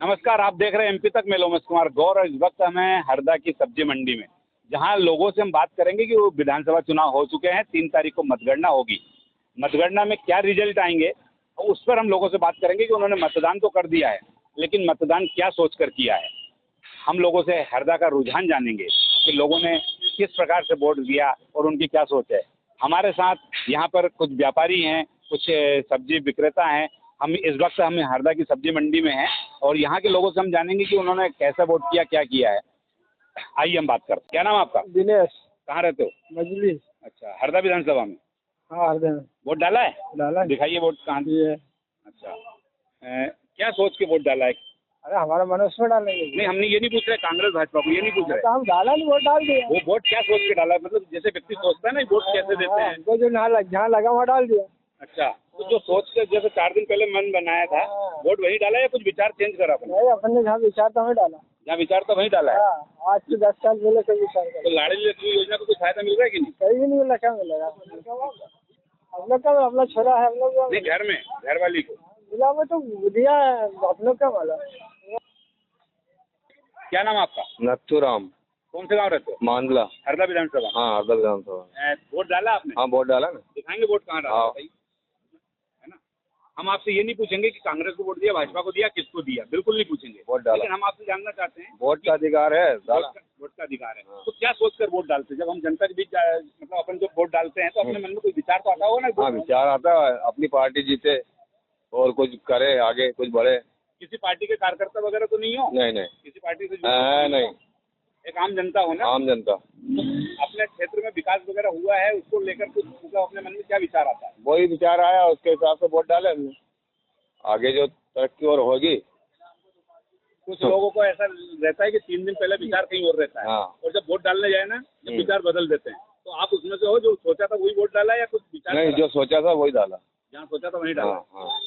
नमस्कार, आप देख रहे हैं एमपी तक में उमेश कुमार गौर। और इस वक्त हमें हरदा की सब्जी मंडी में, जहां लोगों से हम बात करेंगे कि वो विधानसभा चुनाव हो चुके हैं, 3 तारीख को मतगणना होगी। मतगणना में क्या रिजल्ट आएंगे और उस पर हम लोगों से बात करेंगे कि उन्होंने मतदान तो कर दिया है, लेकिन मतदान क्या सोच कर किया है। हम लोगों से हरदा का रुझान जानेंगे कि लोगों ने किस प्रकार से वोट दिया और उनकी क्या सोच है। हमारे साथ यहाँ पर कुछ व्यापारी हैं, कुछ सब्जी विक्रेता हैं। हम हरदा की सब्जी मंडी में हैं और यहाँ के लोगों से हम जानेंगे कि उन्होंने कैसा वोट किया, क्या किया है। आइए हम बात करते हैं। क्या नाम है आपका? दिनेश। कहाँ रहते हो? मजली। अच्छा, हरदा विधानसभा में? हाँ, हरदा में। वोट डाला है? डाला है। दिखाइए वोट कहाँ दिए है। अच्छा, क्या सोच के वोट डाला है? अरे हमारा मन उसमें डालेंगे। नहीं, हमने ये नहीं पूछ रहे कांग्रेस भाजपा को, ये नहीं पूछ रहे। तो हम डाला नहीं, वोट डाल दिया। वो वोट क्या सोच के डाला है? मतलब जैसे व्यक्ति सोचता है ना वोट कैसे देते हैं। हमको जो जहाँ लगा वहाँ डाल दिया। अच्छा, तो जो सोच के जैसे 4 दिन पहले मन बनाया था, वोट वही डाला या कुछ विचार चेंज करा अपने? नहीं, अपन ने जहाँ विचार था वहीं डाला। जहाँ विचार था वहीं डाला है। आज से 10 साल पहले से विचार तो लाड़ली लक्ष्मी योजना को कुछ फायदा मिल रहा है कि नहीं? कहीं भी नहीं मिला। क्या मिलेगा? हम लोग का अपना छोरा है, हम लोग नहीं, घर में घर वाली को मिला में तो दिया है, हम लोग का माला। क्या नाम है आपका? नथुराम। कौन से गांव रहते हो? मांदला। हरदा विधानसभा? हाँ, हरदा विधानसभा। वोट डाला आपने? हाँ, वोट डाला ना। दिखाएंगे वोट कहाँ डाला, हाँ। बताइए, है ना। हम आपसे ये नहीं पूछेंगे कि कांग्रेस को वोट दिया, भाजपा को दिया, किसको दिया, बिल्कुल नहीं पूछेंगे। वोट डाला। लेकिन हम आपसे जानना चाहते हैं, वोट का अधिकार है। वोट का अधिकार है, तो क्या सोच कर वोट डालते हैं? जब हम जनता के बीच मतलब अपन जब वोट डालते हैं तो अपने मन में कोई विचार तो आता होगा ना। हाँ, विचार आता है अपनी पार्टी जीते और कुछ करे, आगे कुछ बढ़े। किसी पार्टी के कार्यकर्ता वगैरह तो नहीं हो? नहीं नहीं, किसी पार्टी से नहीं, एक आम जनता हो ना। आम जनता। अपने क्षेत्र में विकास वगैरह हुआ है, उसको लेकर कुछ मतलब अपने मन में क्या विचार आता है? वही विचार आया, उसके हिसाब से वोट डाले हमने। आगे जो तरक्की और होगी। कुछ लोगों को ऐसा रहता है कि 3 दिन पहले विचार कहीं और रहता है। हाँ। और जब वोट डालने जाए ना, जब विचार बदल देते हैं। तो आप उसमें से हो जो सोचा था वही वोट डाला या कुछ विचार? नहीं, जो सोचा था वही डाला। जहाँ सोचा था वही डाला। हाँ हाँ।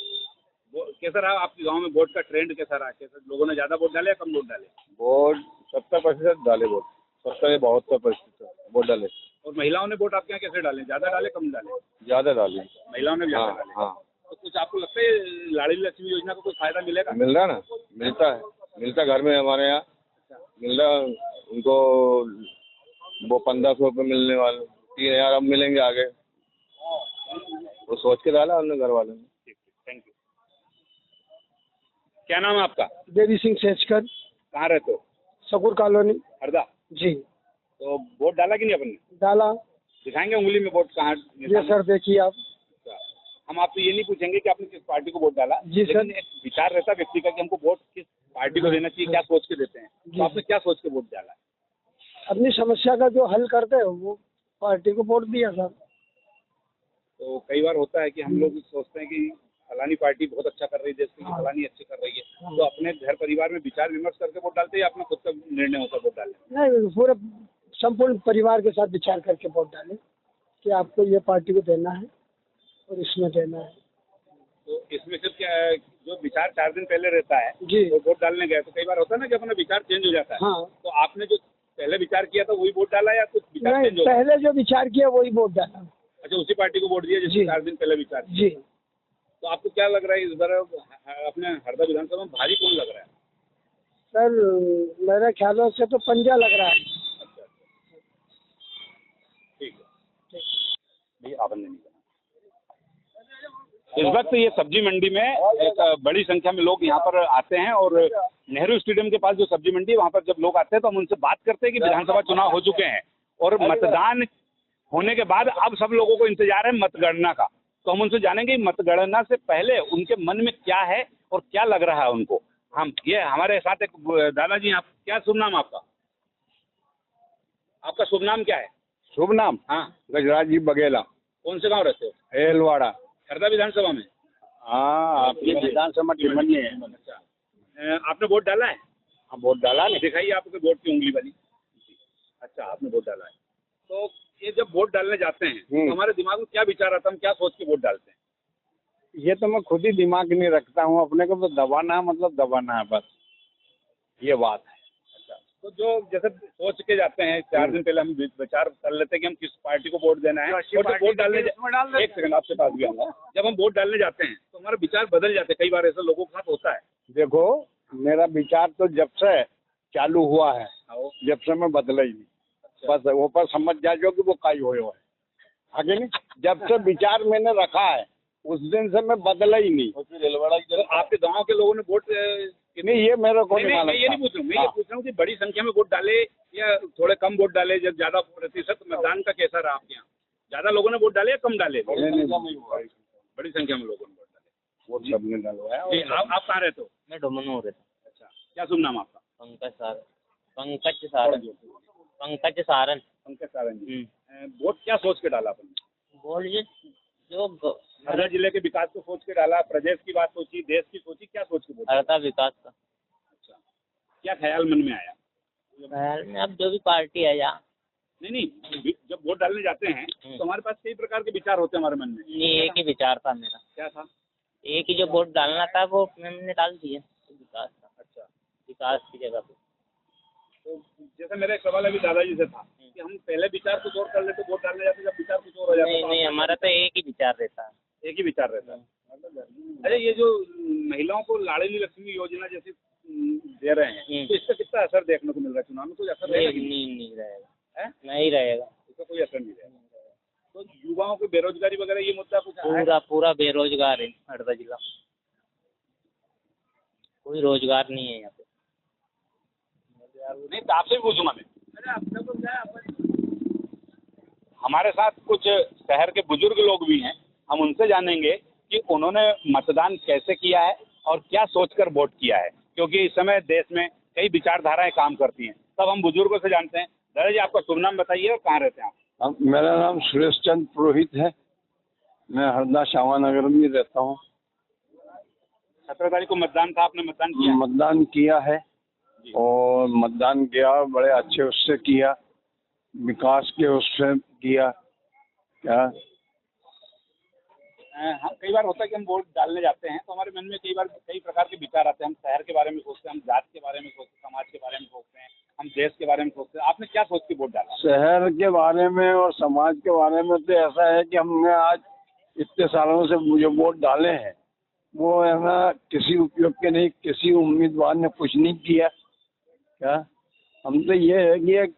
कैसा रहा आपके गांव में वोट का ट्रेंड? कैसा रहा? कैसा लोगों ने ज्यादा वोट डाले या कम वोट डाले? वोट 70% डाले। वोट 70-72% वोट डाले। और महिलाओं ने वोट आपके यहाँ कैसे डाले? ज्यादा डाले, कम डाले? ज्यादा डाले। महिलाओं ने ज्यादा हाँ डाले। हाँ। तो कुछ आपको लगता है लाड़ली लक्ष्मी योजना को कुछ फायदा मिलेगा? मिल रहा ना, मिलता है, मिलता घर में हमारे यहाँ मिल रहा उनको। वो 1500 रुपये मिलने वाले 3000 अब मिलेंगे आगे। वो सोच के डाला हमने घर वाले ने। ठीक, थैंक यू। क्या नाम है आपका? देवी सिंह सेचकर। कहाँ रहते हो? सकूर कॉलोनी, हरदा। जी। तो वोट डाला कि नहीं अपन ने? डाला। दिखाएंगे उंगली में वोट कहाँ? ये सर देखिए आप। हम आपसे ये नहीं पूछेंगे कि आपने किस पार्टी को वोट डाला। जी सर। लेकिन एक विचार रहता है व्यक्ति का कि हमको वोट किस पार्टी को देना चाहिए, क्या सोच के देते हैं। तो आपने क्या सोच के वोट डाला? अपनी समस्या का जो हल करते हैं वो पार्टी को वोट दिया सर। तो कई बार होता है कि हम लोग सोचते हैं कि फलानी पार्टी बहुत अच्छा कर रही है, देश के लिए फलानी अच्छी कर रही है। तो अपने घर परिवार में विचार विमर्श करके वोट डालते हैं या अपना खुद का निर्णय होता है वोट डालने? नहीं, पूरे संपूर्ण परिवार के साथ विचार करके वोट डालें कि आपको ये पार्टी को देना है और इसमें देना है। तो इसमें सिर्फ क्या है, जो विचार 4 दिन पहले रहता है जी। तो वोट डालने गए तो कई बार होता है ना कि अपना विचार चेंज हो जाता है। हाँ। तो आपने जो पहले विचार किया था वही वोट डाला या कुछ विचार नहीं, चेंज हो गया? पहले जो विचार किया वही वोट डाला। अच्छा, उसी पार्टी को वोट दिया जिसने जी। 4 दिन पहले विचार किया। जी। तो आपको क्या लग रहा है इस बार अपने हरदा विधानसभा में भारी कौन लग रहा है? सर मेरे ख्यालों से तो पंजा लग रहा है। अच्छा, ठीक है। भैया आपने नहीं कहा। इस वक्त ये सब्जी मंडी में एक बड़ी संख्या में लोग यहाँ पर आते हैं और नेहरू स्टेडियम के पास जो सब्जी मंडी है वहाँ पर जब लोग आते हैं तो हम उनसे बात करते हैं कि विधानसभा चुनाव हो चुके हैं और मतदान होने के बाद अब सब लोगों को इंतजार है मतगणना का। तो हम उनसे जानेंगे मतगणना से पहले उनके मन में क्या है और क्या लग रहा है उनको। हम ये हमारे साथ एक दादाजी, आप क्या शुभ नाम आपका? आपका शुभ नाम क्या है? शुभ नाम? हाँ। गजराज जी बघेला। कौन से गांव रहते हो? एलवाड़ा। हरदा विधानसभा में? हाँ, आपकी विधानसभा टिमनी है। अच्छा, आपने वोट डाला है? हाँ, वोट डाला नहीं। दिखाइए आपके वोट की उंगली वाली। अच्छा, आपने वोट डाला है। तो ये जब वोट डालने जाते हैं तो हमारे दिमाग में क्या विचार आता है, हम क्या सोच के वोट डालते हैं? ये तो मैं खुद ही दिमाग नहीं रखता हूँ, अपने को तो दबाना है, मतलब दबाना है बस, ये बात है। अच्छा, तो जो जैसे सोच के जाते हैं 4 दिन पहले हम विचार कर लेते हैं कि हम किस पार्टी को वोट देना है और जब वोट डालने एक सेकंड आपसे पास भी आऊंगा। जब हम वोट डालने जाते हैं तो हमारे विचार बदल जाते हैं, कई बार ऐसा लोगों के साथ होता है। देखो, मेरा विचार तो जब से चालू हुआ है, आओ। जब से मैं बदला ही नहीं। बस वो पर समझ जाओ कि वो काई हुए है आगे नहीं। जब से विचार मैंने रखा है उस दिन से मैं बदला ही नहीं। तो आपके गांव के लोगों ने वोट नहीं, ये मेरे को नहीं मैं मालूम ये नहीं पूछ रहा हूँ, मैं ये हाँ। पूछ रहा हूँ कि बड़ी संख्या में वोट डाले या थोड़े कम वोट डाले, जब ज्यादा प्रतिशत मतदान का कैसा रहा आपके यहाँ? ज्यादा लोगों ने वोट डाले या कम डाले? बड़ी संख्या में लोगों ने वोट डाले। वो सबने डलवाया। जी, आप कहाँ रहते हो? मैं डोमनूर रहता हूँ। अच्छा, क्या शुभ नाम आपका? पंकज सारन। पंकज सारन। पंकज सारन। पंकज सारन जी। वोट क्या सोच के डाला आपने? बोलिए जो हरदा जिले के विकास को सोच के डाला, प्रदेश की बात सोची, देश की सोची, क्या सोच के वोट? हरदा विकास का। अच्छा, क्या ख्याल मन में आया? शहर में अब जो भी पार्टी है या नहीं, जब वोट डालने जाते हैं तो हमारे पास कई प्रकार के विचार होते हैं हमारे मन में। नहीं, एक ही विचार था मेरा। क्या था? एक ही जो वोट डालना था वो मैंने डाल दिया, विकास का। अच्छा, विकास की जगह पे। तो जैसे मेरा एक सवाल अभी दादाजी से था कि हम पहले विचार कुछ और कर लेते, वोट डालने जाते, जब विचार कुछ और हो जाता नहीं तो नहीं, हमारा तो एक ही विचार रहता है। एक ही विचार रहता है। अरे ये जो महिलाओं को लाड़ली लक्ष्मी योजना जैसी दे रहे हैं, तो इसका कितना असर देखने को मिल रहा है? चुनाव में कोई असर रहेगा कि नहीं? नहीं रहेगा। है? नहीं रहेगा। इसका कोई असर नहीं रहेगा। तो युवाओं की बेरोजगारी वगैरह ये मुद्दा कुछ है? पूरा बेरोजगार है हरदा जिला। कोई रोजगार नहीं है यहाँ पे। नहीं, तो आपसे भी पूछूंगा मैं। हमारे साथ कुछ शहर के बुजुर्ग लोग भी हैं, हम उनसे जानेंगे कि उन्होंने मतदान कैसे किया है और क्या सोचकर वोट किया है, क्योंकि इस समय देश में कई विचारधाराएं काम करती हैं। तब हम बुजुर्गों से जानते हैं। दादाजी, आपका शुभ नाम बताइए और कहाँ रहते हैं आप? मेरा नाम सुरेश चंद्र पुरोहित है। मैं हरदा श्यामा नगर में रहता हूँ। 17 तारीख को मतदान था, आपने मतदान किया? मतदान किया है और मतदान किया, बड़े अच्छे उससे किया, विकास के उससे किया। क्या हाँ, कई बार होता है कि हम वोट डालने जाते हैं तो हमारे मन में कई बार कई प्रकार के विचार आते हैं। हम शहर के बारे में सोचते हैं, हम जात के बारे में सोचते हैं, समाज के बारे में सोचते हैं, हम देश के बारे में सोचते हैं। आपने क्या सोच के वोट डाला? शहर के बारे में और समाज के बारे में तो ऐसा है कि हमने आज इतने सालों से जो वोट डाले हैं वो है ना किसी उपयोग के नहीं, किसी उम्मीदवार ने कुछ नहीं किया। क्या हम तो ये है कि एक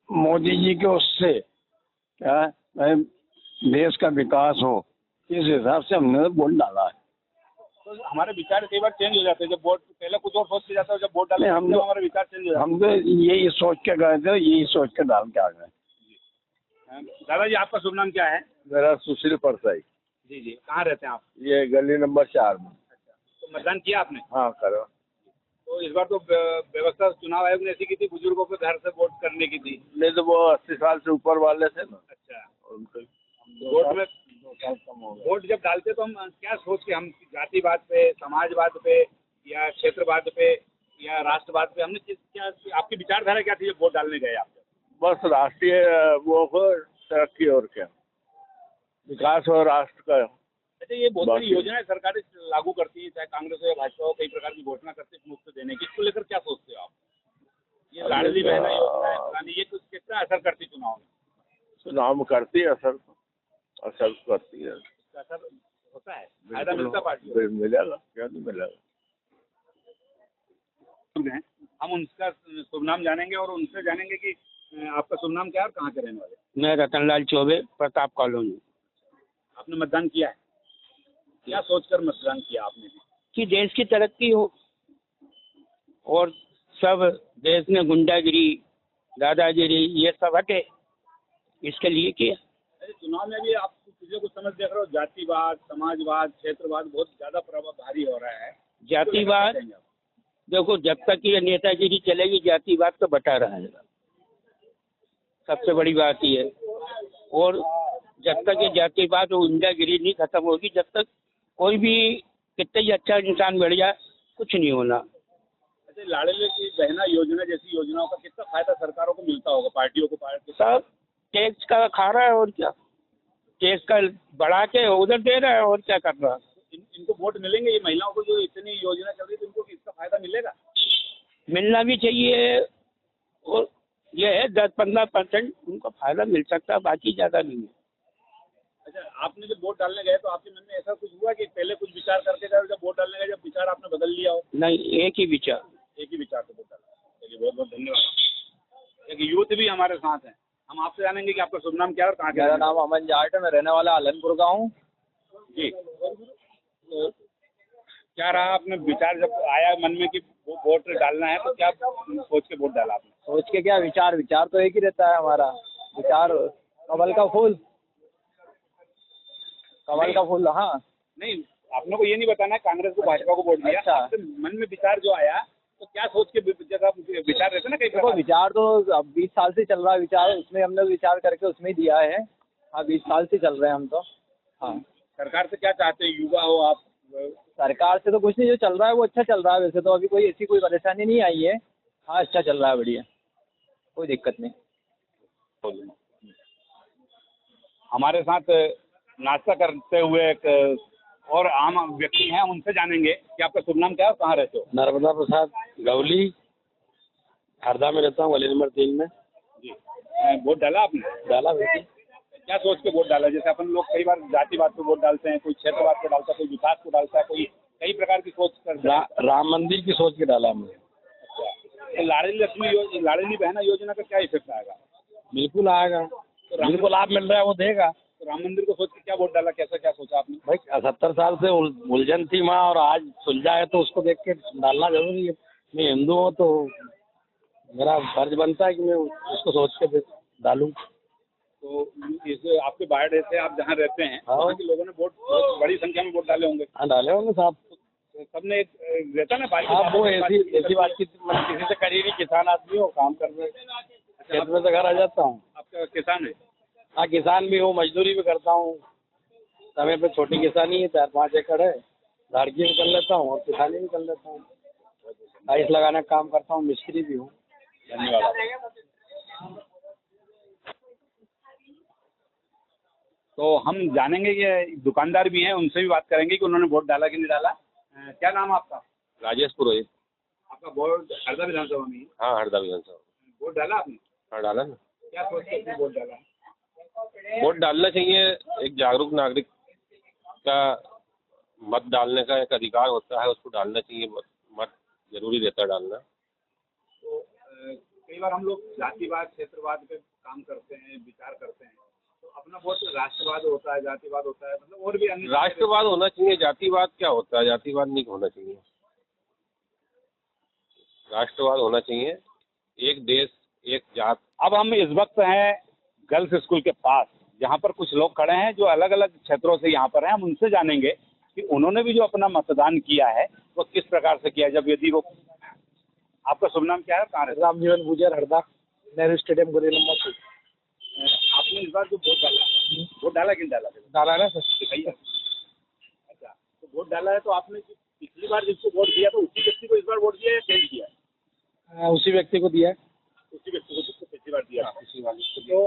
मोदी जी के उससे क्या देश का विकास हो, इस हिसाब से हमने वोट डाला है। तो हमारे विचार कई बार चेंज हो जाते हैं। जब वोट पहले कुछ और सोच के जाता है, जब वोट डालते हैं हमारे विचार चेंज हो जाते हम तो यही सोच के गए थे, यही सोच के डाल के आ गए। हैं। दादाजी, आपका शुभ नाम क्या है? मेरा सुशील परसाई। जी जी, कहाँ रहते हैं आप? ये गली नंबर 4 में। तो मतदान किया आपने? हाँ, करो। तो इस बार तो व्यवस्था चुनाव आयोग ने ऐसी की थी, बुजुर्गों को घर से वोट करने की थी। नहीं तो वो 80 साल से ऊपर वाले थे ना। अच्छा, उनको वोट में वोट जब डालते तो हम क्या सोच के, हम जातिवाद पे, समाजवाद पे या क्षेत्रवाद पे या राष्ट्रवाद पे, हमने क्या आपकी विचारधारा क्या थी जब वोट डालने गए आप? बस राष्ट्रीय वो को तरक्की और क्या, विकास और राष्ट्र का। अच्छा, ये बहुत सारी बाकी- योजनाएं सरकारें लागू करती है, चाहे कांग्रेस हो या भाजपा हो, कई प्रकार की घोषणा करते हैं मुफ्त देने की। इसको लेकर क्या सोचते हो आप? ये लाडली बहना योजना है, फलानी, ये कुछ कितना असर करती चुनाव में? चुनाव में करती है असर करती है। इसका असर होता है, फायदा मिलता पार्टी बिल्कुल मिलेगा, क्या नहीं मिलेगा। हैं। हम उनका शुभ नाम जानेंगे और उनसे जानेंगे कि आपका शुभ नाम क्या है और कहाँ के रहने वाले? मैं रतनलाल चौबे, प्रताप कॉलोनी। आपने मतदान किया है? क्या सोचकर मतदान किया आपने? कि देश की तरक्की हो और सब देश में गुंडागिरी, दादागिरी ये सब हटे, इसके लिए किया। अरे चुनाव में भी आप पिछले कुछ समझ देख रहे हो, जातिवाद, समाजवाद, क्षेत्रवाद बहुत ज्यादा प्रभाव भारी हो रहा है। जातिवाद देखो, जब तक ये नेतागिरी चलेगी जातिवाद तो बटा रहेगा, सबसे बड़ी बात ये है। और जब तक ये जातिवाद और गुंडागिरी नहीं खत्म होगी, जब तक कोई भी कितना ही अच्छा इंसान बढ़ जाए कुछ नहीं होना। अच्छा, लाडली की बहना योजना जैसी योजनाओं का कितना फायदा सरकारों को मिलता होगा, पार्टियों को? सब टैक्स का खा रहा है और क्या, टैक्स का बढ़ा के उधर दे रहा है और क्या कर रहा है। इनको वोट मिलेंगे? ये महिलाओं को जो इतनी योजना चल रही है तो इनको इसका फायदा मिलेगा? मिलना भी चाहिए, और ये है 10-15% उनको फायदा मिल सकता है, बाकी ज़्यादा नहीं है। अच्छा, आपने जब वोट डालने गए तो आपके मन में ऐसा कुछ हुआ कि पहले कुछ विचार करके गए और जब वोट डालने गए जब विचार आपने बदल लिया हो? नहीं, एक ही विचार। एक ही विचार से वोट डाला। चलिए बहुत बहुत धन्यवाद। एक यूथ भी हमारे साथ हैं, हम आपसे जानेंगे कि आपका शुभ नाम क्या है और कहाँ के? मेरा नाम अमन जाट है, मैं रहने वाला आलनपुर का हूँ। जी, तो क्या रहा आपने विचार जब आया मन में कि वो वोट डालना है तो क्या सोच के वोट डाला आपने? सोच के क्या विचार, विचार तो एक ही रहता है हमारा। विचार कमल का फूल, कमल का फूल। हाँ नहीं, आपने को ये नहीं बताना है कांग्रेस को भाजपा को वोट दिया। अच्छा। आपके मन में विचार जो आया तो क्या सोच के जगह विचार रहते ना कई देखो, प्रकार? विचार तो अब 20 साल से चल रहा है विचार, उसमें हमने विचार करके उसमें ही दिया है। हाँ 20 साल से चल रहे हैं हम तो। हाँ सरकार से क्या चाहते हैं? युवा हो आप? सरकार से तो कुछ नहीं, जो चल रहा है वो अच्छा चल रहा है। वैसे तो अभी कोई ऐसी कोई परेशानी नहीं आई है। हाँ अच्छा चल रहा है, बढ़िया, कोई दिक्कत नहीं। हमारे साथ नाश्ता करते हुए एक और आम व्यक्ति हैं, हम उनसे जानेंगे कि आपका शुभ नाम क्या है और कहाँ रहते हो? नर्मदा प्रसाद गवली, हरदा में रहता हूँ, गली नंबर 3 में। जी, वोट डाला आपने? डाला बिल्कुल। क्या सोच के वोट डाला? जैसे अपन लोग कई बार जातिवाद पे वोट डालते हैं, कोई क्षेत्रवाद पे डालता है, कोई विकास को डालता है, कोई कई प्रकार की सोच कर राम मंदिर की सोच के डाला हमने। तो लाडली बहना योजना का क्या इफेक्ट आएगा? बिल्कुल आएगा, बिल्कुल लाभ मिल रहा है वो देगा। तो राम मंदिर को सोच के क्या वोट डाला? कैसा क्या सोचा आपने? भाई 70 साल से उलझन थी माँ, और आज सुलझा है तो उसको देख के डालना जरूरी है। मैं हिंदू हूँ तो मेरा फर्ज बनता है कि मैं उसको सोच के डालूँ। तो इस आपके बायोडे से आप जहाँ रहते हैं हाँ। वहाँ के लोगों ने बहुत बड़ी संख्या में वोट डाले होंगे। हाँ डाले होंगे साहब। तो सबने एक रहता ना बात। आप वो ऐसी बात की किसी से करी नहीं, किसान आदमी हो, काम कर रहे, खेत में से घर आ जाता हूँ। आपका किसान है? हाँ किसान भी हूँ, मजदूरी भी करता हूँ। समय पे छोटी किसानी है, 4-5 एकड़ है, झाड़की भी कर लेता हूँ और किसानी भी कर लेता हूँ। टाइल्स लगाने का काम करता हूँ, मिस्त्री भी हूँ। धन्यवाद। तो हम जानेंगे कि दुकानदार भी हैं, उनसे भी बात करेंगे कि उन्होंने वोट डाला कि नहीं डाला। क्या नाम है आपका? राजेश पुरोहित। आपका वोट हरदा विधानसभा में? हाँ हरदा विधानसभा। वोट डाला आपने? हाँ डाला ना। क्या सोच के आपने वोट डाला? वोट डालना चाहिए, एक जागरूक नागरिक का मत डालने का एक अधिकार होता है, उसको डालना चाहिए। मत जरूरी रहता है डालना। तो कई बार हम लोग जातिवाद क्षेत्रवाद पे काम करते हैं, विचार करते हैं, तो अपना वोट राष्ट्रवाद होता है, जातिवाद होता है, मतलब और भी अन्य राष्ट्रवाद होना चाहिए, जातिवाद क्या होता है? जातिवाद नहीं होना चाहिए, राष्ट्रवाद होना चाहिए। एक देश एक जात। अब हम इस वक्त हैं गर्ल्स स्कूल के पास, जहाँ पर कुछ लोग खड़े हैं जो अलग अलग क्षेत्रों से यहाँ पर हैं। हम उनसे जानेंगे कि उन्होंने भी जो अपना मतदान किया है वो किस प्रकार से किया। जब यदि वो, आपका शुभ नाम क्या है, कहाँ रहते? राम जीवन गुजर, हरदा, नेहरू स्टेडियम, गली नंबर 2। आपने इस बार जो वोट डाला कि नहीं डाला? डाला ना सर? दिखाइए। अच्छा, तो वोट डाला है तो आपने पिछली बार जिसको वोट दिया तो उसी व्यक्ति को इस बार वोट दिया या चेंज किया? उसी व्यक्ति को दिया है। उसी व्यक्ति को जिसको पिछली बार दिया। तो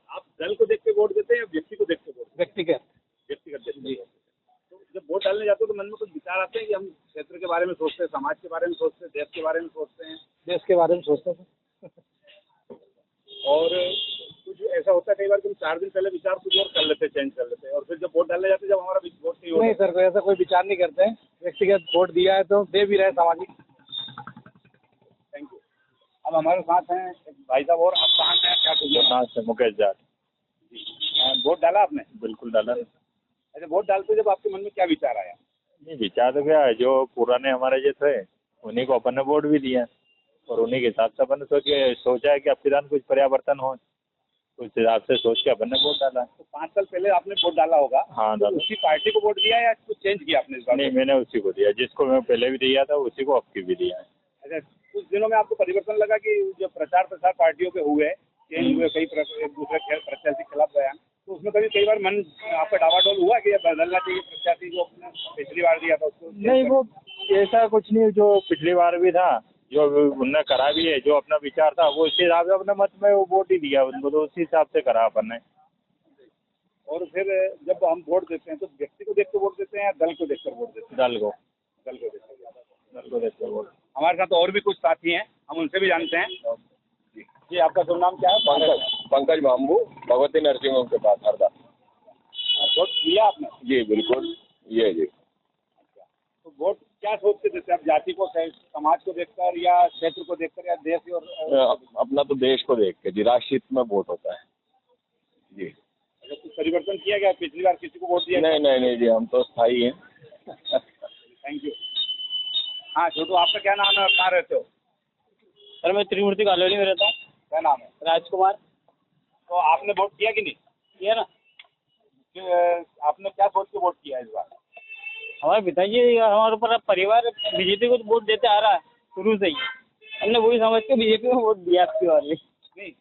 आप दल को देख के वोट देते हैं या व्यक्ति को देख के वोट? व्यक्तिगत। व्यक्तिगत देते हैं। तो जब वोट डालने जाते हो तो मन में कुछ विचार आते हैं कि हम क्षेत्र के बारे में सोचते हैं, समाज के बारे में सोचते हैं, देश के बारे में सोचते हैं? देश के बारे में सोचते हैं। और कुछ ऐसा होता है कई बार कि हम 4 दिन पहले विचार कुछ और कर लेते हैं, चेंज कर लेते हैं, और फिर जब वोट डालने जाते हैं जब हमारा वोट नहीं होता। नहीं सर, कोई ऐसा कोई विचार नहीं करते हैं। व्यक्तिगत वोट दिया है तो दे भी रहे सामाजिक। Thank you. अब हमारे साथ हैं एक भाई साहब, और आप कहाँ से हैं, क्या कुछ? मुकेश जाट। जी, वोट डाला आपने? बिल्कुल डाला। अच्छा, वोट डालते जब आपके मन में क्या विचार आया? नहीं विचार तो क्या है, जो पुराने हमारे जो थे उन्हीं को अपन ने वोट भी दिया और उन्हीं के हिसाब से अपन ने सोचा है कि अब किसान कुछ परिवर्तन हो, उस हिसाब से सोच के अपन ने वोट डाला। तो 5 साल पहले आपने वोट डाला होगा। हाँ तो डाला। उसी पार्टी को वोट दिया या कुछ चेंज किया आपने इस बार? नहीं, मैंने उसी को दिया, जिसको मैं पहले भी दिया था उसी को अब की भी दिया है। अच्छा, कुछ दिनों में आपको परिवर्तन लगा कि जो प्रचार प्रसार पार्टियों के हुए, चेंज हुए, कई एक दूसरे प्रत्याशी के खिलाफ गया, तो उसमें कई बार मन आपका डावाडोल हुआ कि बदलना चाहिए प्रत्याशी जो अपने पिछली बार दिया था उसको? नहीं, वो ऐसा कुछ नहीं, जो पिछली बार भी था, जो उनने करा भी है, जो अपना विचार था वो इसी हिसाब से अपने मत में वो वोट ही दिया उनको, तो उसी हिसाब से करा अपन ने। और फिर जब हम वोट देते हैं तो व्यक्ति को देख कर वोट देते हैं या दल को देख कर वोट देते हैं? दल को देख कर वोट। हमारे साथ और भी कुछ साथी हैं, हम उनसे भी जानते हैं। जी, आपका शुभ नाम क्या है? पंकज बाम्बू, भगवती नरसिंह के पास, हरदा। वोट दिया आपने? जी बिल्कुल, ये जी। तो वोट क्या सोचते थे आप, जाति को, समाज को देखकर या क्षेत्र को देखकर या देश और अपना तो देश को देख के जी, राष्ट्रहित में वोट होता है जी। अगर कुछ परिवर्तन किया गया, पिछली बार किसी को वोट दिया? नहीं जी, हम तो स्थायी हैं। Thank you. हाँ छोटू, आपका क्या नाम है और कहाँ रहते हो? सर मैं त्रिमूर्ति कॉलोनी में रहता हूँ। क्या नाम है? राजकुमार। तो आपने वोट किया कि नहीं? किया ना। आपने क्या सोच के वोट किया इस बार? हमारे पिताजी हमारे ऊपर परिवार बीजेपी को वोट देते आ रहा है शुरू से ही, हमने वही समझ के बीजेपी को वोट दिया आपकी बार भी। नहीं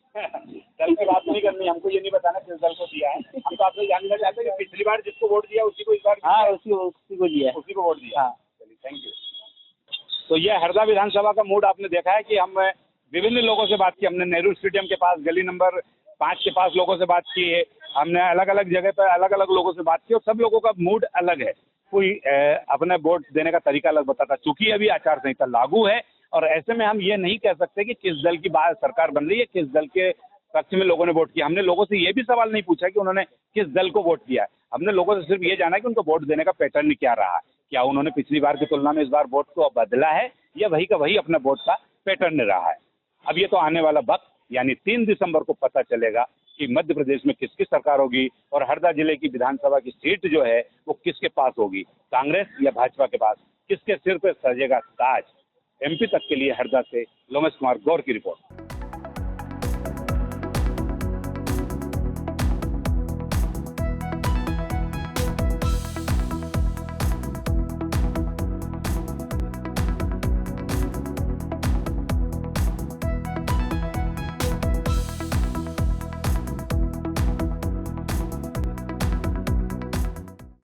दल की बात नहीं करनी, हमको ये नहीं बताना किस दल को दिया है। हम तो आपसे जानना चाहते हैं कि पिछली बार जिसको वोट दिया उसी को इस बार? हाँ उसी को दिया है। उसी को वोट दिया। हाँ चलिए, थैंक यू। तो ये हरदा विधानसभा का मूड आपने देखा है कि हम विभिन्न लोगों से बात की। हमने नेहरू स्टेडियम के पास गली नंबर 5 के पास लोगों से बात की है, हमने अलग अलग जगह पर अलग अलग लोगों से बात की और सब लोगों का मूड अलग है। कोई अपने वोट देने का तरीका अलग बताता, चूंकि अभी आचार संहिता लागू है और ऐसे में हम ये नहीं कह सकते कि किस दल की बात सरकार बन रही है, किस दल के पक्ष में लोगों ने वोट किया। हमने लोगों से ये भी सवाल नहीं पूछा कि उन्होंने किस दल को वोट किया है, हमने लोगों से सिर्फ ये जाना कि उनको वोट देने का पैटर्न क्या रहा है, क्या उन्होंने पिछली बार की तुलना में इस बार वोट को बदला है या वही का वही अपने वोट का पैटर्न रहा है। अब ये तो आने वाला वक्त यानी 3 दिसंबर को पता चलेगा कि मध्य प्रदेश में किसकी सरकार होगी और हरदा जिले की विधानसभा की सीट जो है वो किसके पास होगी, कांग्रेस या भाजपा के पास, किसके सिर पे सजेगा ताज। एमपी तक के लिए हरदा से लोमेश कुमार गौर की रिपोर्ट।